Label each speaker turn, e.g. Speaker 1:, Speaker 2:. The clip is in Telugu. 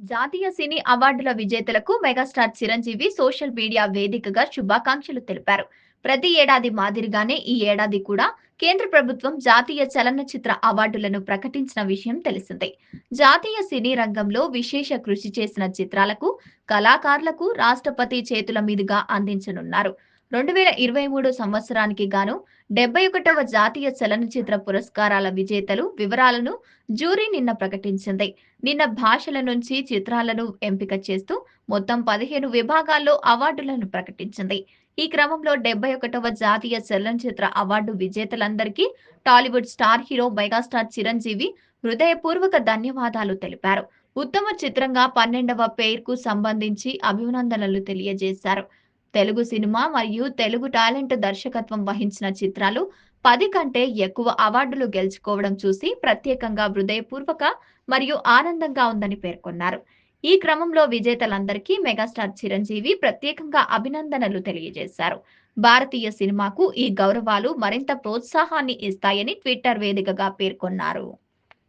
Speaker 1: జాతీయ సినీ అవార్డుల విజేతలకు మెగాస్టార్ చిరంజీవి సోషల్ మీడియా వేదికగా శుభాకాంక్షలు తెలిపారు. ప్రతి ఏడాది మాదిరిగానే ఈ ఏడాది కూడా కేంద్ర ప్రభుత్వం జాతీయ చలనచిత్ర అవార్డులను ప్రకటించిన విషయం తెలిసిందే. జాతీయ సినీ రంగంలో విశేష కృషి చేసిన చిత్రాలకు, కళాకారులకు రాష్ట్రపతి చేతుల మీదుగా అందించనున్నారు. 2023 సంవత్సరానికి గాను 71వ జాతీయ చలనచిత్ర పురస్కారాల విజేతలు వివరాలను జ్యూరీ నిన్న ప్రకటించింది. నిన్న భాషల నుంచి చిత్రాలను ఎంపిక చేస్తూ మొత్తం 15 విభాగాల్లో అవార్డులను ప్రకటించింది. ఈ క్రమంలో 71వ జాతీయ చలనచిత్ర అవార్డు విజేతలందరికీ Tollywood star hero megastar Chiranjeevi హృదయపూర్వక ధన్యవాదాలు తెలిపారు. ఉత్తమ చిత్రంగా 12వ పేర్కు సంబంధించి అభినందనలు తెలియజేశారు. తెలుగు సినిమా మరియు తెలుగు టాలెంట్ దర్శకత్వం వహించిన చిత్రాలు 10 కంటే ఎక్కువ అవార్డులు గెలుచుకోవడం చూసి ప్రత్యేకంగా హృదయపూర్వక మరియు ఆనందంగా ఉందని పేర్కొన్నారు. ఈ క్రమంలో విజేతలందరికీ మెగాస్టార్ చిరంజీవి ప్రత్యేకంగా అభినందనలు తెలియజేశారు. భారతీయ సినిమాకు ఈ గౌరవాలు మరింత ప్రోత్సాహాన్ని ఇస్తాయని ట్విట్టర్ వేదికగా పేర్కొన్నారు.